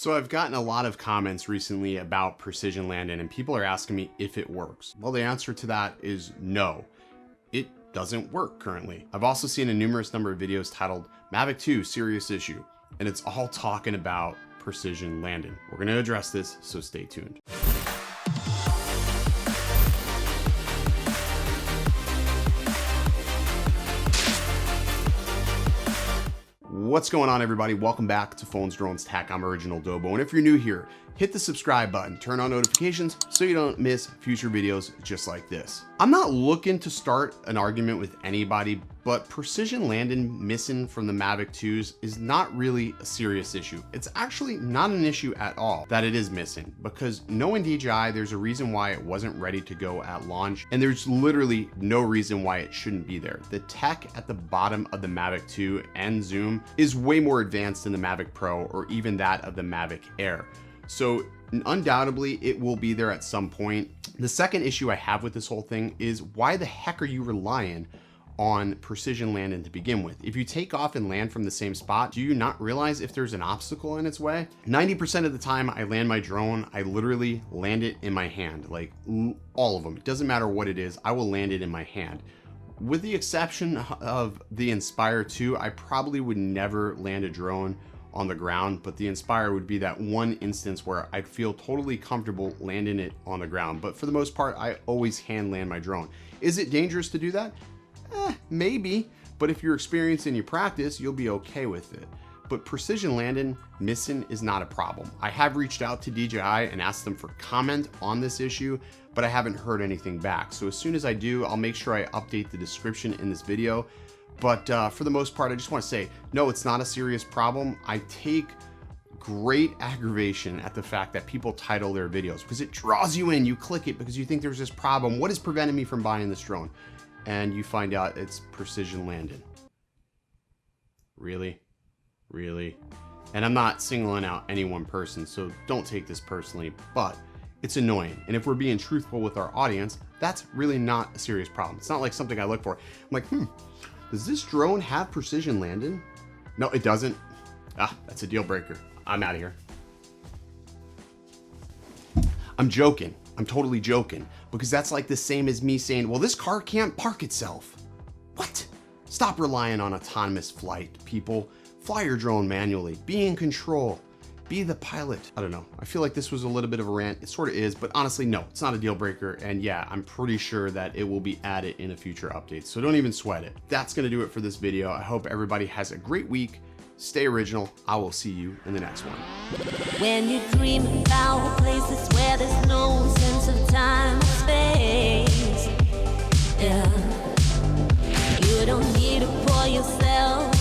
So I've gotten a lot of comments recently about precision landing, and people are asking me if it works. Well, the answer to that is no. It doesn't work currently. I've also seen a numerous number of videos titled Mavic 2 Serious Issue, and it's all talking about precision landing. We're going to address this, so stay tuned. What's going on, everybody? Welcome back to Phones, Drones, Tech. I'm Original Dobo, and if you're new here, hit the subscribe button, turn on notifications so you don't miss future videos just like this. I'm not looking to start an argument with anybody, but precision landing missing from the Mavic 2s is not really a serious issue. It's actually not an issue at all that it is missing, because knowing DJI, there's a reason why it wasn't ready to go at launch, and there's literally no reason why it shouldn't be there. The tech at the bottom of the Mavic 2 and zoom is way more advanced than the Mavic Pro or even that of the Mavic Air. So undoubtedly it will be there at some point. The second issue I have with this whole thing is, why the heck are you relying on precision landing to begin with? If you take off and land from the same spot, do you not realize if there's an obstacle in its way? 90% of the time I land my drone, I literally land it in my hand, like all of them. It doesn't matter what it is, I will land it in my hand. With the exception of the Inspire 2, I probably would never land a drone on the ground, but the Inspire would be that one instance where I'd feel totally comfortable landing it on the ground. But for the most part, I always hand land my drone. Is it dangerous to do that? Maybe, but if you're experienced and you practice, you'll be okay with it. But precision landing missing is not a problem. I have reached out to DJI and asked them for comment on this issue, but I haven't heard anything back. So as soon as I do, I'll make sure I update the description in this video. But for the most part, I just want to say, no, it's not a serious problem. I take great aggravation at the fact that people title their videos, because it draws you in. You click it because you think there's this problem. What is preventing me from buying this drone? And you find out it's precision landing. Really? Really? And I'm not singling out any one person, so don't take this personally, but it's annoying. And if we're being truthful with our audience, that's really not a serious problem. It's not like something I look for. I'm like, does this drone have precision landing? No, it doesn't. That's a deal breaker. I'm out of here. I'm joking. I'm totally joking, because that's like the same as me saying, well, this car can't park itself. What? Stop relying on autonomous flight, people. Fly your drone manually. Be in control. Be the pilot. I don't know. I feel like this was a little bit of a rant. It sort of is, but honestly, no, it's not a deal breaker. And yeah, I'm pretty sure that it will be added in a future update. So don't even sweat it. That's going to do it for this video. I hope everybody has a great week. Stay original. I will see you in the next one. When you dream about places where there's no sense of time or space, yeah, you don't need to pour yourself